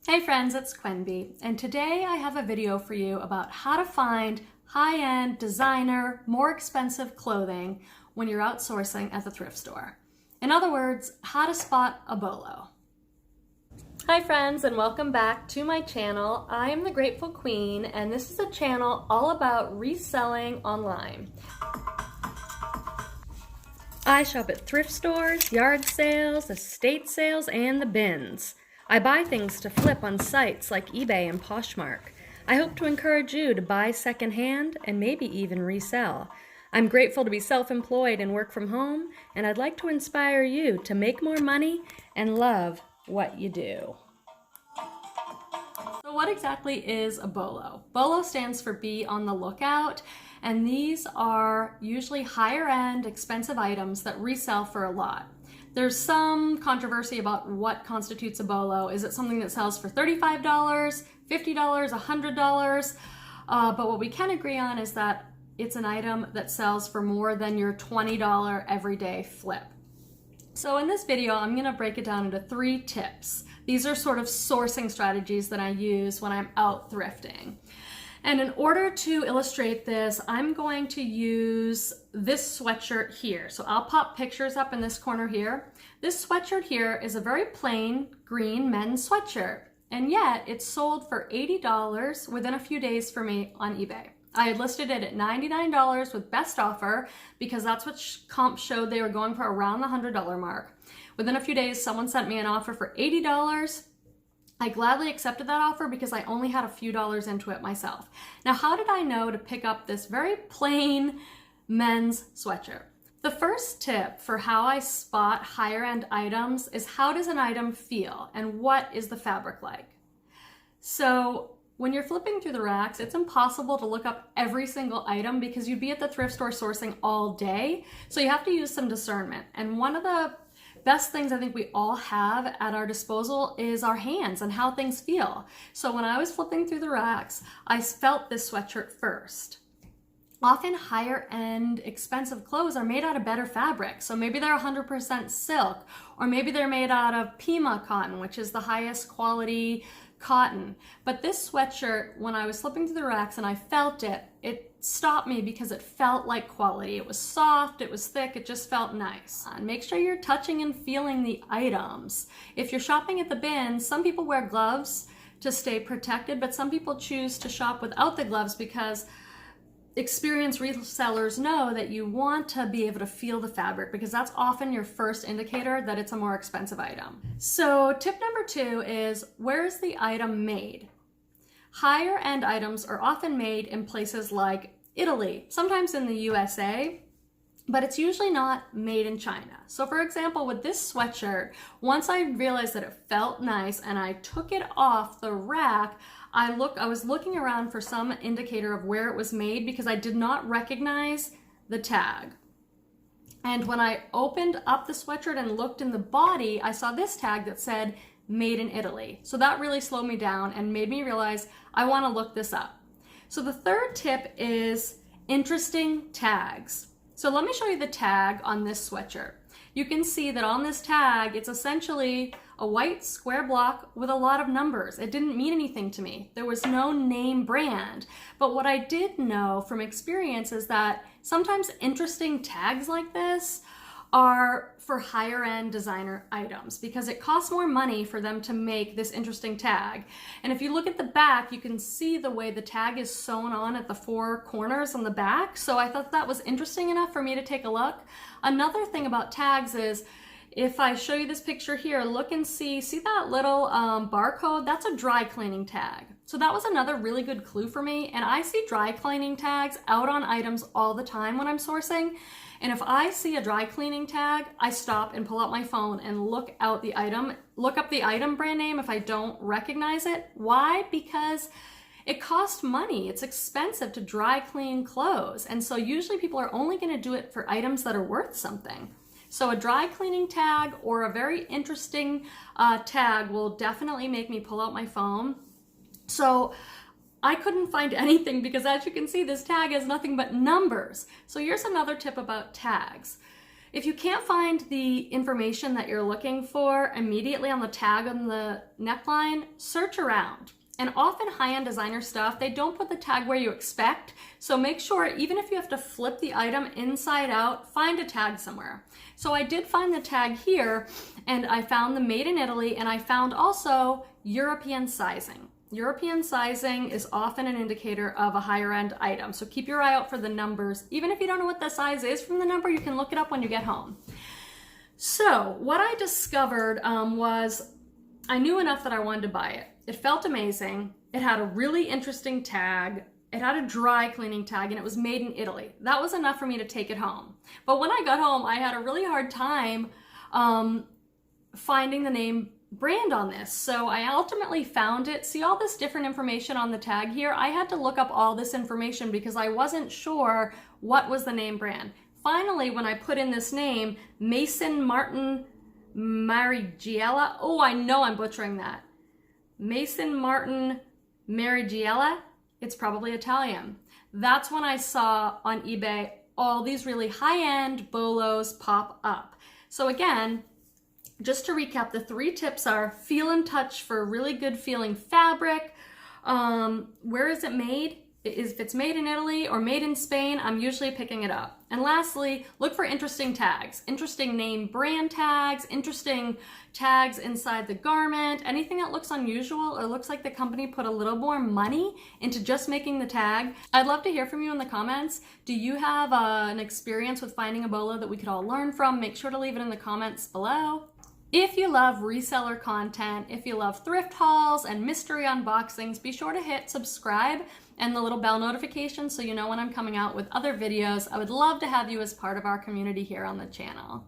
Hey friends, it's Quenby, and today I have a video for you about how to find high-end, designer, more expensive clothing when you're outsourcing at the thrift store. In other words, how to spot a bolo. Hi friends, and welcome back to my channel. I am the Grateful Queen, and this is a channel all about reselling online. I shop at thrift stores, yard sales, estate sales, and the bins. I buy things to flip on sites like eBay and Poshmark. I hope to encourage you to buy secondhand and maybe even resell. I'm grateful to be self-employed and work from home, and I'd like to inspire you to make more money and love what you do. So what exactly is a bolo? Bolo stands for be on the lookout, and these are usually higher end, expensive items that resell for a lot. There's some controversy about what constitutes a bolo. Is it something that sells for $35, $50, $100? But what we can agree on is that it's an item that sells for more than your $20 everyday flip. So in this video, I'm gonna break it down into 3 tips. These are sort of sourcing strategies that I use when I'm out thrifting. And in order to illustrate this, I'm going to use this sweatshirt here. So I'll pop pictures up in this corner here. This sweatshirt here is a very plain green men's sweatshirt, and yet it's sold for $80 within a few days for me on eBay. I had listed it at $99 with best offer because that's what comp showed they were going for, around the $100 mark. Within a few days, someone sent me an offer for $80. I gladly accepted that offer because I only had a few dollars into it myself. Now, how did I know to pick up this very plain men's sweatshirt? The first tip for how I spot higher end items is, how does an item feel and what is the fabric like? So when you're flipping through the racks, it's impossible to look up every single item because you'd be at the thrift store sourcing all day. So you have to use some discernment. And one of the best things I think we all have at our disposal is our hands and how things feel. So when I was flipping through the racks, I felt this sweatshirt first. Often higher end expensive clothes are made out of better fabric. So maybe they're 100% silk, or maybe they're made out of Pima cotton, which is the highest quality cotton. But this sweatshirt, when I was flipping through the racks and I felt it, it stopped me because it felt like quality. It was soft, it was thick, it just felt nice. And make sure you're touching and feeling the items. If you're shopping at the bin, some people wear gloves to stay protected, but some people choose to shop without the gloves because experienced resellers know that you want to be able to feel the fabric, because that's often your first indicator that it's a more expensive item. So tip number 2 is, where is the item made? Higher end items are often made in places like Italy, sometimes in the USA, but it's usually not made in China. So for example, with this sweatshirt, once I realized that it felt nice and I took it off the rack, I was looking around for some indicator of where it was made because I did not recognize the tag. And when I opened up the sweatshirt and looked in the body, I saw this tag that said made in Italy. So that really slowed me down and made me realize I want to look this up. So the third tip is interesting tags. So let me show you the tag on this sweatshirt. You can see that on this tag, it's essentially a white square block with a lot of numbers. It didn't mean anything to me. There was no name brand. But what I did know from experience is that sometimes interesting tags like this are for higher end designer items because it costs more money for them to make this interesting tag. And if you look at the back, you can see the way the tag is sewn on at the 4 corners on the back. So I thought that was interesting enough for me to take a look. Another thing about tags is, if I show you this picture here, look and see that little barcode? That's a dry cleaning tag. So that was another really good clue for me. And I see dry cleaning tags out on items all the time when I'm sourcing. And if I see a dry cleaning tag, I stop and pull out my phone and look up the item brand name if I don't recognize it. Why? Because it costs money. It's expensive to dry clean clothes. And so usually people are only going to do it for items that are worth something. So a dry cleaning tag or a very interesting tag will definitely make me pull out my phone. So I couldn't find anything because, as you can see, this tag has nothing but numbers. So here's another tip about tags. If you can't find the information that you're looking for immediately on the tag on the neckline, search around. And often high-end designer stuff, they don't put the tag where you expect. So make sure, even if you have to flip the item inside out, find a tag somewhere. So I did find the tag here, and I found the made in Italy, and I found also European sizing. European sizing is often an indicator of a higher end item. So keep your eye out for the numbers. Even if you don't know what the size is from the number, you can look it up when you get home. So what I discovered was I knew enough that I wanted to buy it. It felt amazing. It had a really interesting tag. It had a dry cleaning tag, and it was made in Italy. That was enough for me to take it home. But when I got home, I had a really hard time finding the name brand on this. So I ultimately found it. See all this different information on the tag here? I had to look up all this information because I wasn't sure what was the name brand. Finally, when I put in this name, Mason Martin Marigiela, oh, I know I'm butchering that. Mason Martin Marigiela, it's probably Italian. That's when I saw on eBay all these really high-end bolos pop up. So again, just to recap, the 3 tips are feel and touch for really good feeling fabric. Where is it made? If it's made in Italy or made in Spain, I'm usually picking it up. And lastly, look for interesting tags, interesting name brand tags, interesting tags inside the garment, anything that looks unusual or looks like the company put a little more money into just making the tag. I'd love to hear from you in the comments. Do you have an experience with finding a bolo that we could all learn from? Make sure to leave it in the comments below. If you love reseller content, if you love thrift hauls and mystery unboxings, be sure to hit subscribe and the little bell notification so you know when I'm coming out with other videos. I would love to have you as part of our community here on the channel.